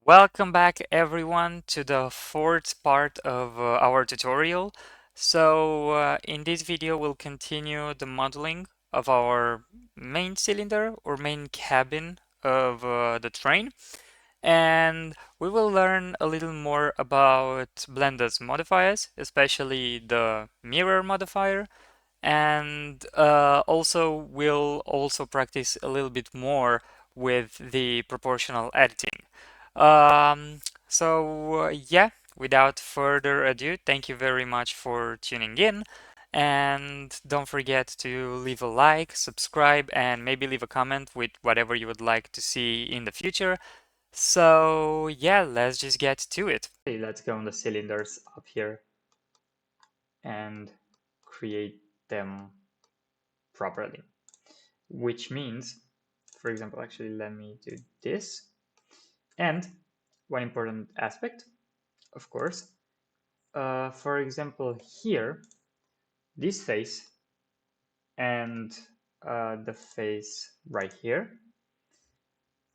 Welcome back everyone to the fourth part of our tutorial. In this video we'll continue the modeling of our main cylinder or main cabin of the train, and we will learn a little more about Blender's modifiers, especially the mirror modifier, and also we'll also practice a little bit more with the proportional editing. Um, yeah, without further ado, thank you very much for tuning in. And don't forget to leave a like, subscribe, and maybe leave a comment with whatever you would like to see in the future. So, yeah, let's just get to it. Okay, let's go on the cylinders up here and create them properly. Which means, for example, actually, let me do this. And one important aspect, of course, for example, here, this face and the face right here,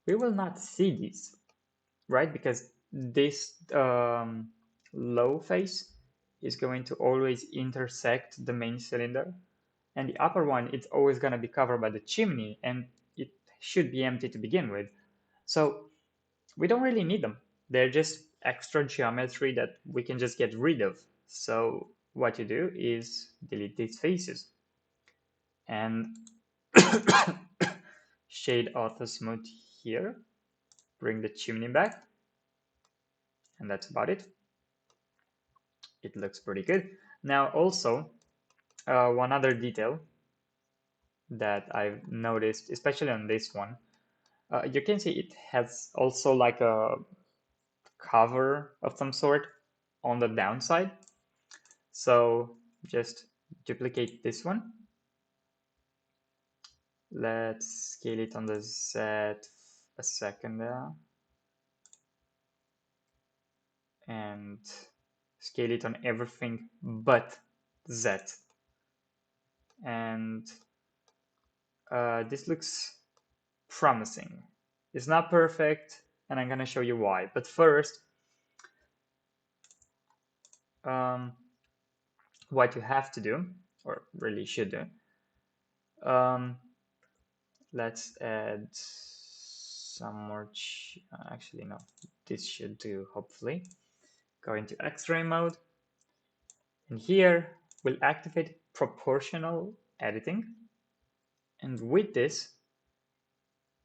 we will not see these, right? Because this low face is going to always intersect the main cylinder, and the upper one, it's always going to be covered by the chimney, and it should be empty to begin with. So we don't really need them. They're just extra geometry that we can just get rid of. So what you do is delete these faces and shade auto smooth here, bring the chimney back, and that's about it. It looks pretty good. Now also, one other detail that I've noticed, especially on this one, you can see it has also like a cover of some sort on the downside. So just duplicate this one. Let's scale it on the Z a second there. And scale it on everything but Z. And this looks promising. It's not perfect, and I'm gonna show you why. But first, what you have to do, or really should do, let's add some more. Actually, no, this should do. Hopefully, go into X-ray mode, and here we'll activate proportional editing. And with this,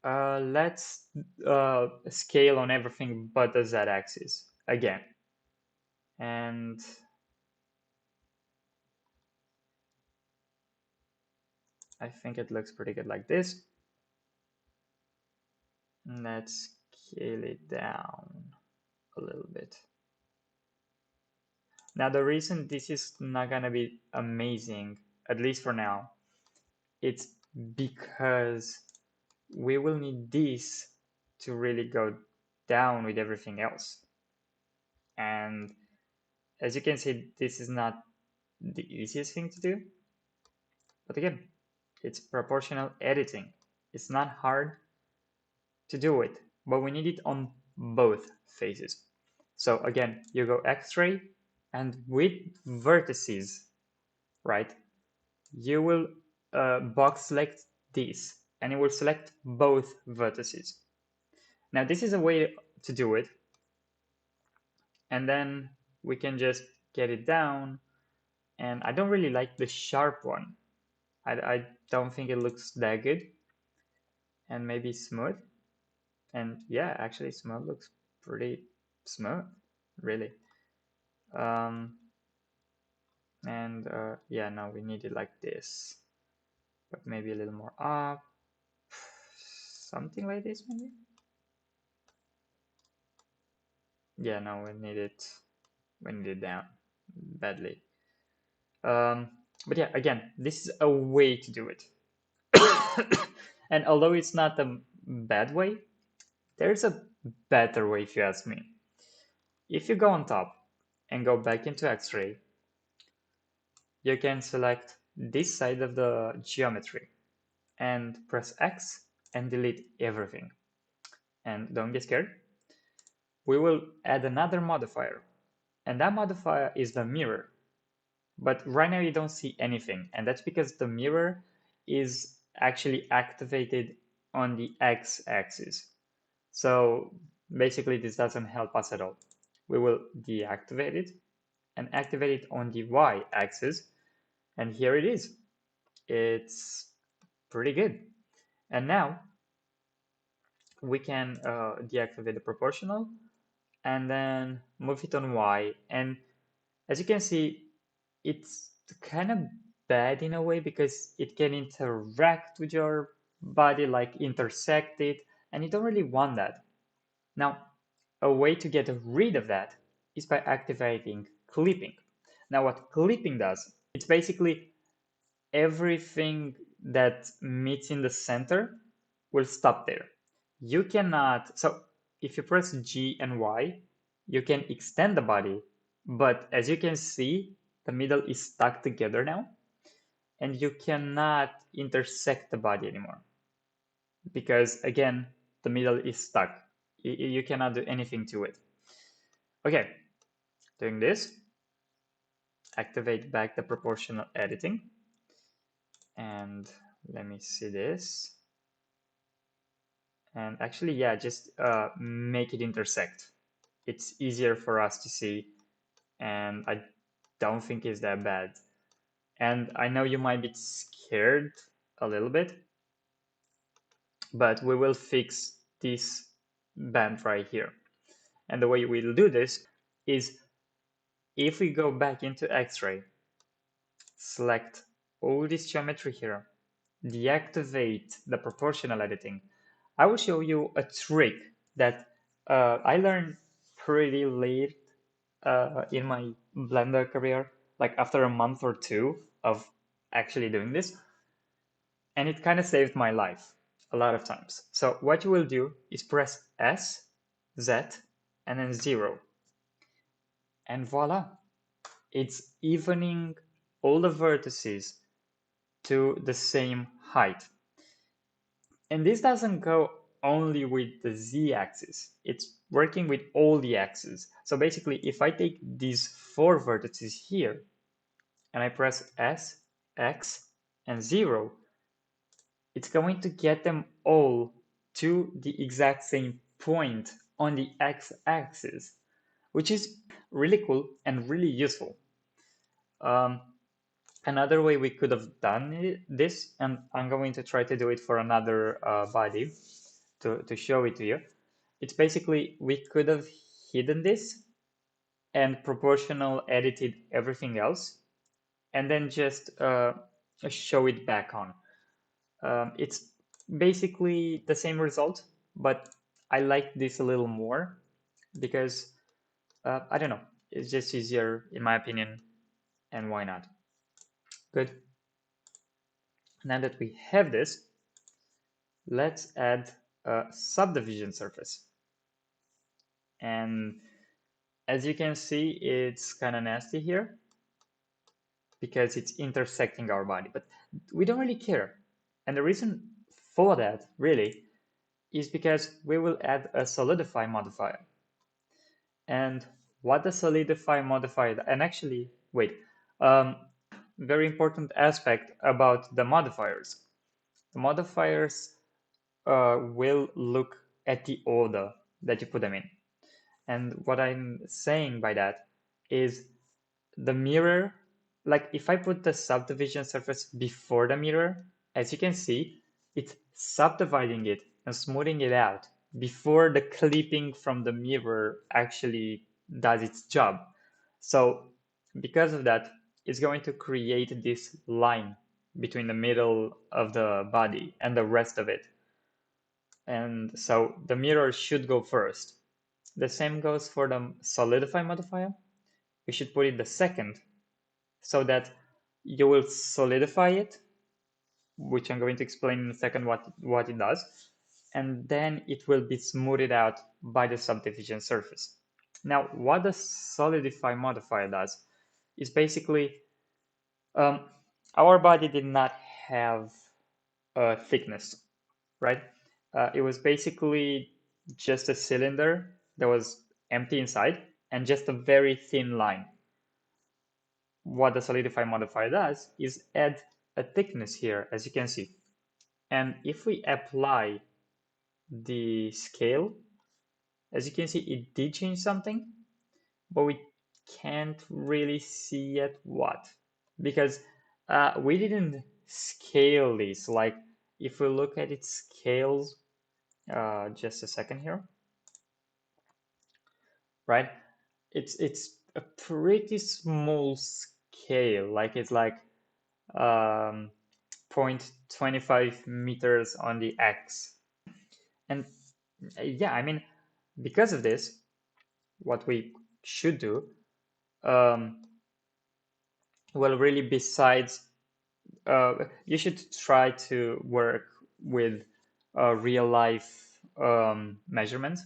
let's scale on everything but the Z-axis again. And I think it looks pretty good like this. Let's scale it down a little bit. Now, the reason this is not gonna be amazing, at least for now, it's because we will need this to really go down with everything else. And as you can see, this is not the easiest thing to do. But again, it's proportional editing. It's not hard to do it, but we need it on both faces. So again, you go X-ray, and with vertices, right, you will box select this, and it will select both vertices. Now this is a way to do it, and then we can just get it down. And I don't really like the sharp one. I don't think it looks that good. And maybe smooth. And yeah, actually smooth looks pretty smooth, really. And yeah, no, we need it like this, but maybe a little more up, something like this maybe. Yeah, no, we need it down badly. But yeah, again, this is a way to do it. And although it's not a bad way, there's a better way if you ask me. If you go on top and go back into X-ray, you can select this side of the geometry and press X and delete everything. And don't get scared. we will add another modifier, and that modifier is the mirror. But right now you don't see anything, and that's because the mirror is actually activated on the x-axis. So basically this doesn't help us at all. We will deactivate it and activate it on the y-axis, and here it is. It's pretty good. And now we can deactivate the proportional and then move it on y. And as you can see, it's kind of bad in a way because it can interact with your body, like intersect it, and you don't really want that. Now, a way to get rid of that is by activating clipping. Now, what clipping does, it's basically everything that meets in the center will stop there. You cannot, so if you press G and Y, you can extend the body, but as you can see, the middle is stuck together now, and you cannot intersect the body anymore because again, the middle is stuck. You cannot do anything to it. Okay, doing this, activate back the proportional editing, and let me see this. And actually, yeah, just make it intersect. It's easier for us to see, and I don't think it's that bad. And I know you might be scared a little bit, but we will fix this band right here. And the way we'll do this is if we go back into X-ray, select all this geometry here, deactivate the proportional editing, I will show you a trick that I learned pretty late in my Blender career, like after a month or two of actually doing this. And it kind of saved my life a lot of times. So what you will do is press S, Z, and then 0. And voila, it's evening all the vertices to the same height. And this doesn't go only with the z-axis, it's working with all the axes. So basically, if I take these 4 vertices here and I press S, X, and 0, it's going to get them all to the exact same point on the x-axis, which is really cool and really useful. Another way we could have done this, and I'm going to try to do it for another body to show it to you. It's basically, we could have hidden this and proportional edited everything else, and then just show it back on. It's basically the same result, but I like this a little more because, I don't know, it's just easier in my opinion, and why not? Good. Now that we have this, let's add a subdivision surface. And as you can see, it's kind of nasty here because it's intersecting our body, but we don't really care. And the reason for that really is because we will add a Solidify modifier. And what the Solidify modifier, and actually, wait, very important aspect about the modifiers. The modifiers will look at the order that you put them in. And what I'm saying by that is the mirror, like if I put the subdivision surface before the mirror, as you can see, it's subdividing it and smoothing it out before the clipping from the mirror actually does its job. So because of that, it's going to create this line between the middle of the body and the rest of it. And so the mirror should go first. The same goes for the Solidify modifier. You should put it the second so that you will solidify it, which I'm going to explain in a second what it does, and then it will be smoothed out by the subdivision surface. Now, what the Solidify modifier does is basically, our body did not have a thickness, right? It was basically just a cylinder that was empty inside and just a very thin line. What the Solidify modifier does is add a thickness here, as you can see. And if we apply the scale, as you can see, it did change something, but we can't really see yet what, because we didn't scale this. Like if we look at its scales, just a second here, right? It's a pretty small scale, like it's like 0.25 meters on the X. And yeah, I mean, because of this, what we should do, well, really, besides, you should try to work with real life measurements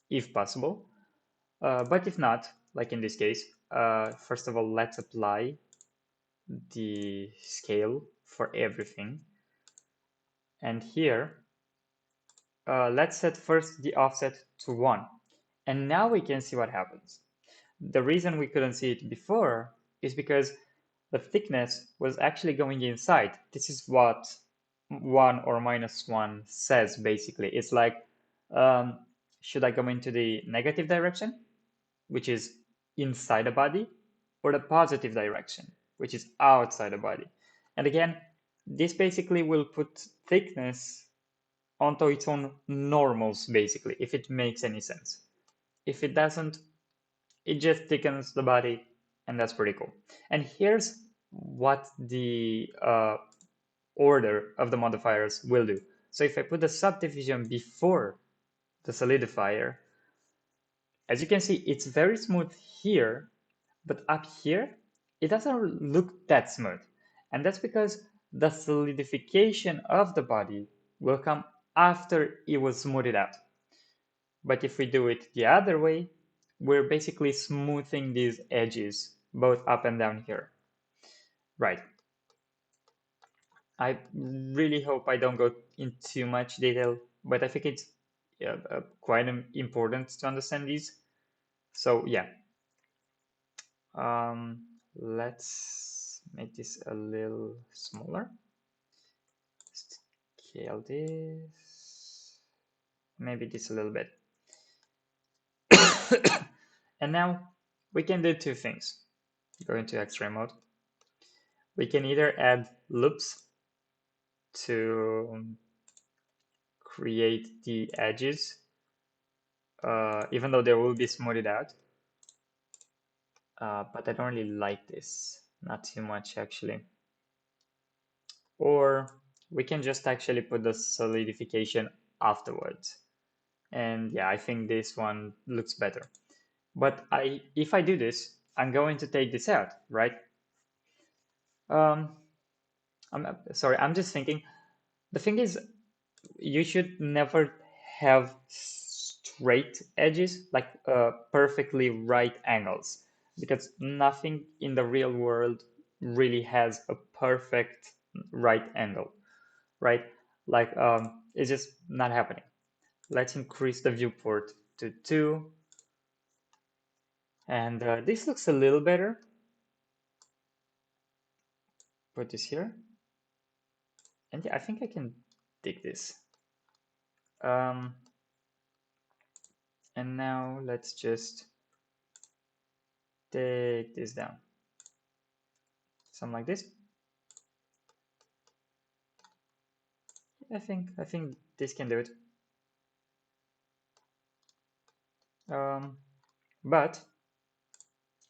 if possible. But if not, like in this case, first of all, let's apply the scale for everything. And here, let's set first the offset to 1. And now we can see what happens. The reason we couldn't see it before is because the thickness was actually going inside. This is what 1 or -1 says, basically. It's like, should I go into the negative direction, which is inside the body, or the positive direction, which is outside the body? And again, this basically will put thickness onto its own normals, basically, if it makes any sense. If it doesn't, it just thickens the body, and that's pretty cool. And here's what the order of the modifiers will do. So if I put the subdivision before the solidifier, as you can see, it's very smooth here, but up here, it doesn't look that smooth. And that's because the solidification of the body will come after it was smoothed out. But if we do it the other way, we're basically smoothing these edges, both up and down here. Right. I really hope I don't go in too much detail, but I think it's quite important to understand these. So yeah, let's make this a little smaller. Scale this, maybe this a little bit. And now we can do two things. Go into X-ray mode. We can either add loops to create the edges, even though they will be smoothed out. But I don't really like this, not too much actually. Or we can just actually put the solidification afterwards. And yeah, I think this one looks better. But if I do this, I'm going to take this out, right? I'm sorry, I'm just thinking. The thing is, you should never have straight edges, like perfectly right angles, because nothing in the real world really has a perfect right angle, right? Like it's just not happening. Let's increase the viewport to 2. And this looks a little better. Put this here. And yeah, I think I can dig this. And now let's just take this down. Something like this. I think this can do it. But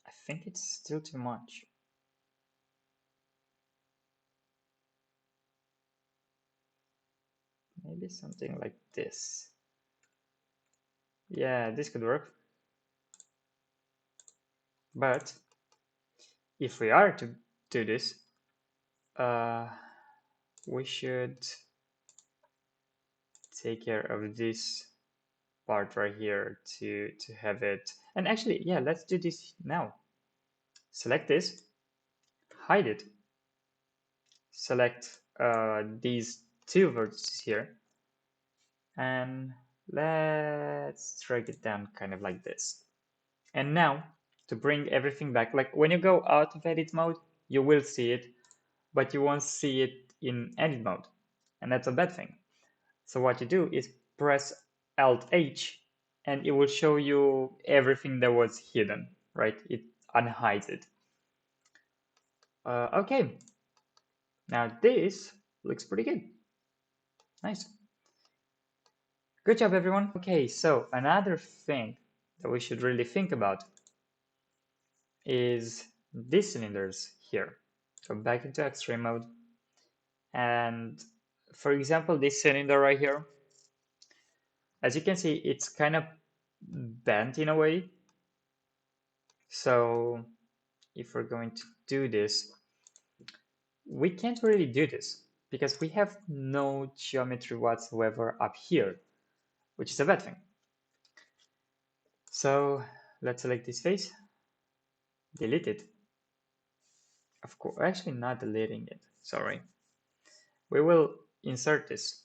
I think it's still too much. Maybe something like this. Yeah, this could work. But if we are to do this, we should take care of this part right here to have it. And actually, yeah, let's do this now. Select this, hide it, select these two vertices here, and let's drag it down kind of like this. And now to bring everything back, like when you go out of edit mode, you will see it, but you won't see it in edit mode. And that's a bad thing. So what you do is press Alt H and it will show you everything that was hidden, right? It unhides it. Okay, now this looks pretty good. Nice. Good job, everyone. Okay, so another thing that we should really think about is these cylinders here. Go back into X-ray mode. And for example, this cylinder right here, as you can see, it's kind of bent in a way. So if we're going to do this, we can't really do this because we have no geometry whatsoever up here, which is a bad thing. So let's select this face, delete it. Of course, actually not deleting it, sorry. We will insert this,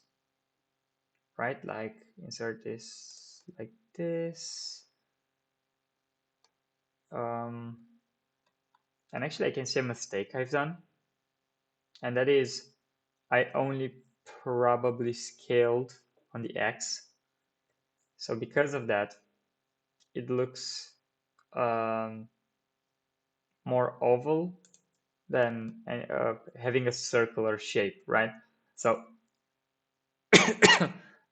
right? Like insert this like this. And actually I can see a mistake I've done. And that is I only probably scaled on the X. So because of that, it looks more oval than having a circular shape, right? So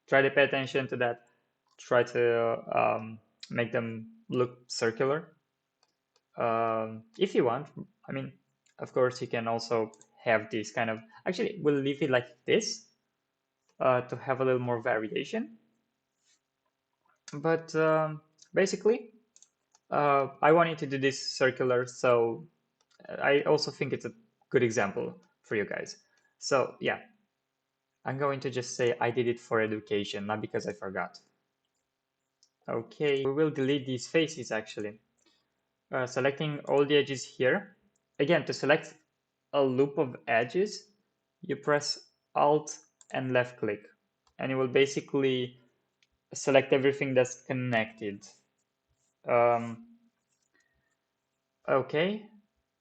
try to pay attention to that. Try to make them look circular. If you want, I mean, of course, you can also have this kind of, actually, we'll leave it like this to have a little more variation. But basically, I wanted to do this circular, so I also think it's a good example for you guys. So yeah, I'm going to just say I did it for education, not because I forgot. Okay, we will delete these faces actually. Selecting all the edges here. Again, to select a loop of edges, you press Alt and left click, and it will basically select everything that's connected. Okay,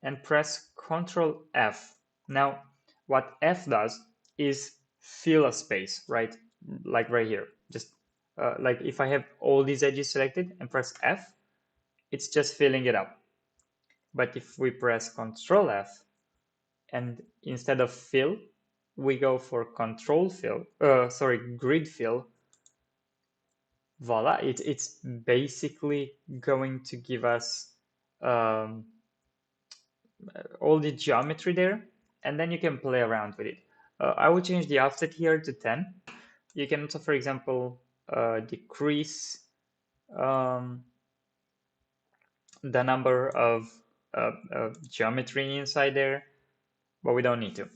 and press Ctrl F. Now, what F does is fill a space, right? Like right here. Just like if I have all these edges selected and press F, it's just filling it up. But if we press Ctrl F and instead of fill, we go for grid fill. Voila, it's basically going to give us all the geometry there, and then you can play around with it. I will change the offset here to 10. You can also, for example, decrease the number of geometry inside there, but we don't need to.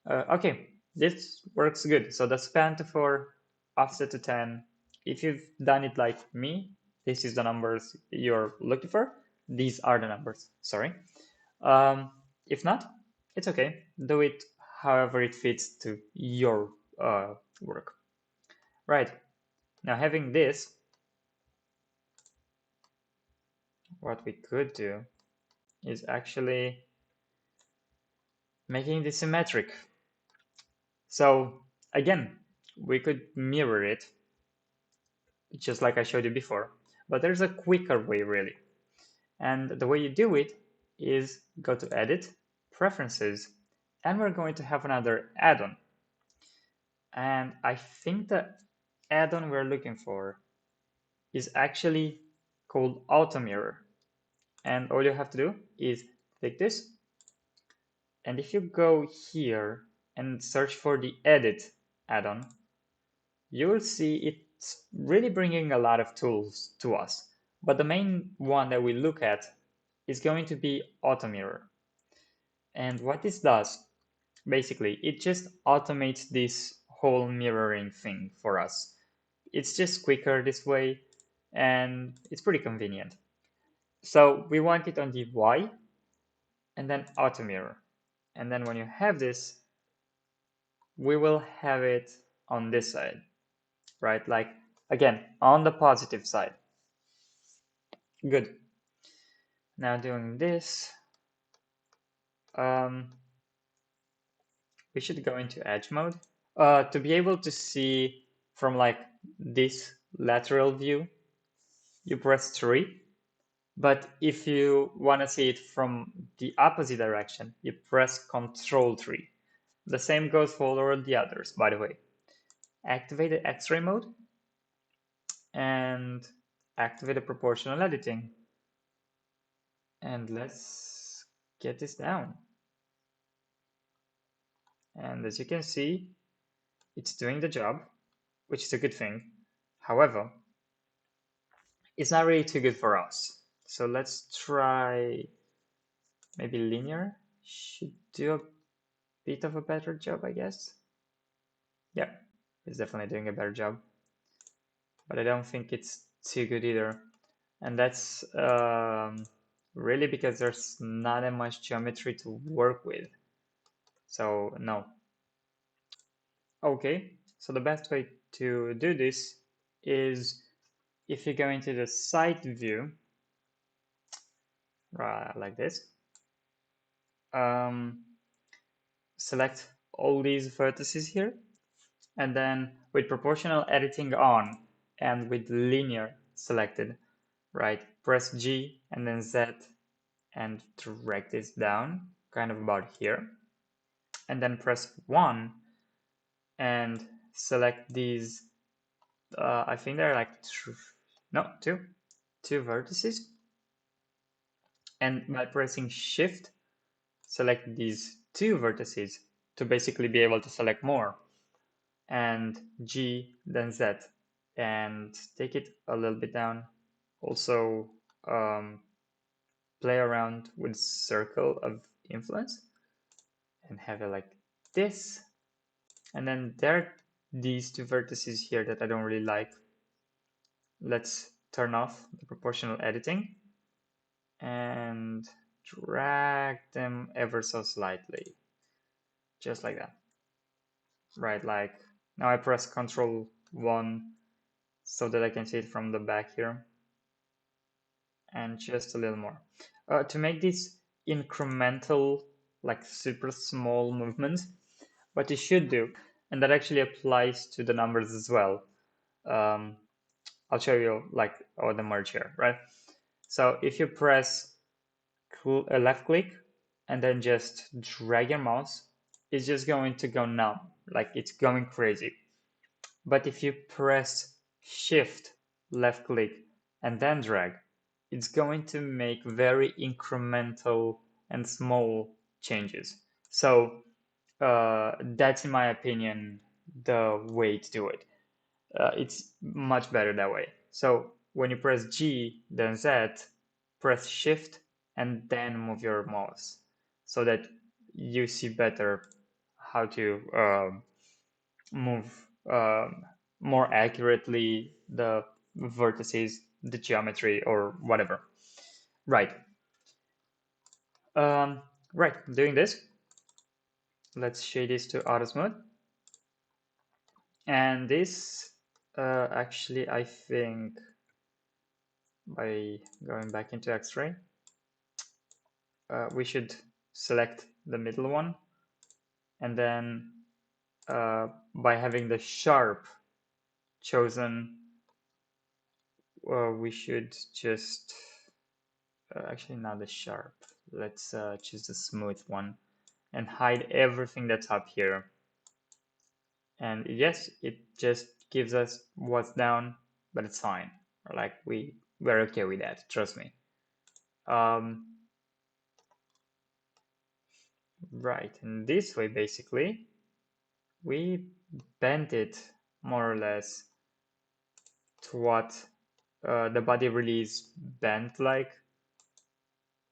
Okay, this works good. So the span to 4, offset to 10. If you've done it like me, this is the numbers you're looking for. These are the numbers, sorry. If not, it's okay. Do it however it fits to your work. Right, now having this, what we could do is actually making this symmetric. So again, we could mirror it, just like I showed you before, but there's a quicker way really. And the way you do it is go to Edit, Preferences, and we're going to have another add-on. And I think the add-on we're looking for is actually called AutoMirror. And all you have to do is click this. And if you go here and search for the Edit add-on, you will see it's really bringing a lot of tools to us. But the main one that we look at is going to be AutoMirror. And what this does, basically, it just automates this whole mirroring thing for us. It's just quicker this way, and it's pretty convenient. So we want it on the Y, and then AutoMirror. And then when you have this, we will have it on this side, right? Like, again, on the positive side. Good. Now doing this, we should go into edge mode. To be able to see from like this lateral view, you press 3. But if you want to see it from the opposite direction, you press Control 3. The same goes for all the others, by the way. Activate the X-ray mode and activate the proportional editing. And let's get this down. And as you can see, it's doing the job, which is a good thing. However, it's not really too good for us. So let's try maybe linear. Should do a bit of a better job, I guess. Yeah, it's definitely doing a better job. But I don't think it's too good either. And that's really because there's not that much geometry to work with. So no. Okay, so the best way to do this is if you go into the side view, like this, select all these vertices here, and then with proportional editing on and with linear selected, right, press G and then Z and drag this down, kind of about here, and then press 1 and select these, I think they're like two vertices, and by pressing Shift, select these 2 vertices to basically be able to select more, and G, then Z, and take it a little bit down. Also, play around with circle of influence and have it like this. And then there are these 2 vertices here that I don't really like. Let's turn off the proportional editing and drag them ever so slightly, just like that. Right, like now I press Control 1 so that I can see it from the back here, and just a little more. To make these incremental, like super small movements, what you should do, and that actually applies to the numbers as well. I'll show you like the merge here, right? So if you press left click and then just drag your mouse, it's just going to go numb, like it's going crazy. But if you press shift left click and then drag, it's going to make very incremental and small changes. So that's, in my opinion, the way to do it. It's much better that way. So when you press G, then Z, press Shift, and then move your mouse so that you see better how to move more accurately the vertices, the geometry, or whatever. Right. Right, doing this. Let's shade this to auto smooth. And this, actually, I think by going back into X-ray, we should select the middle one, and then by having the sharp chosen, we should just actually not the sharp, let's choose the smooth one and hide everything that's up here. And yes, it just gives us what's down, but it's fine. Like we're okay with that, trust me. Right, and this way basically we bent it more or less to what the body really is bent like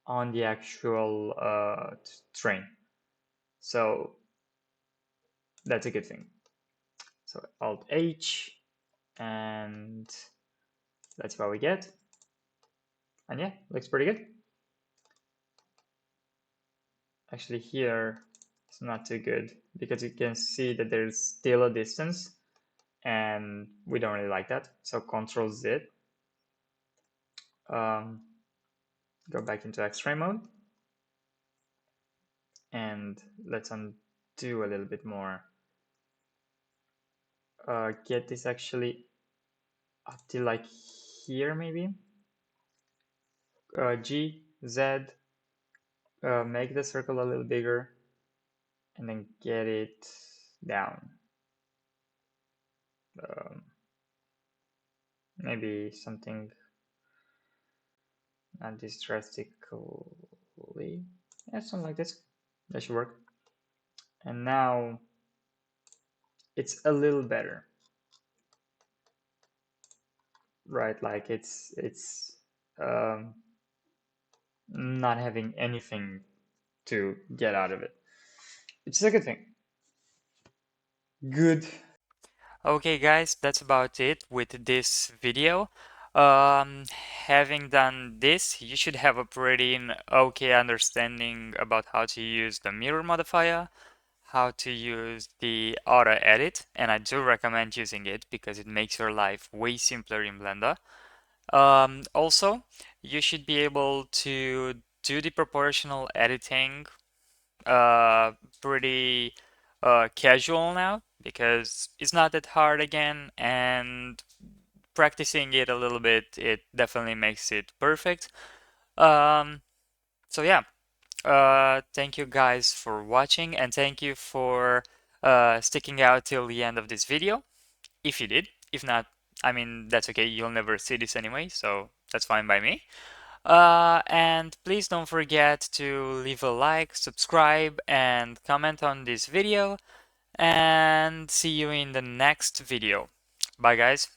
on the actual train. So that's a good thing. So Alt H, and that's what we get. And yeah, looks pretty good. Actually here it's not too good because you can see that there's still a distance and we don't really like that. So Control Z, Go back into X-ray mode, and let's undo a little bit more. Get this actually up to like here maybe. G, Z, make the circle a little bigger, and then get it down. Maybe something not this drastically. Yeah, something like this. That should work. And now it's a little better, right? Like it's not having anything to get out of it, which is a good thing. Good. Okay, guys, that's about it with this video. Um, Having done this, you should have a pretty okay understanding about how to use the mirror modifier, how to use the auto edit, and I do recommend using it because it makes your life way simpler in Blender. Also, you should be able to do the proportional editing uh, pretty casual now because it's not that hard again, and practicing it a little bit, it definitely makes it perfect. Um, so yeah, thank you guys for watching, and thank you for sticking out till the end of this video, if you did. If not, I mean, that's okay, you'll never see this anyway, so that's fine by me. And please don't forget to leave a like, subscribe, and comment on this video. And see you in the next video. Bye, guys.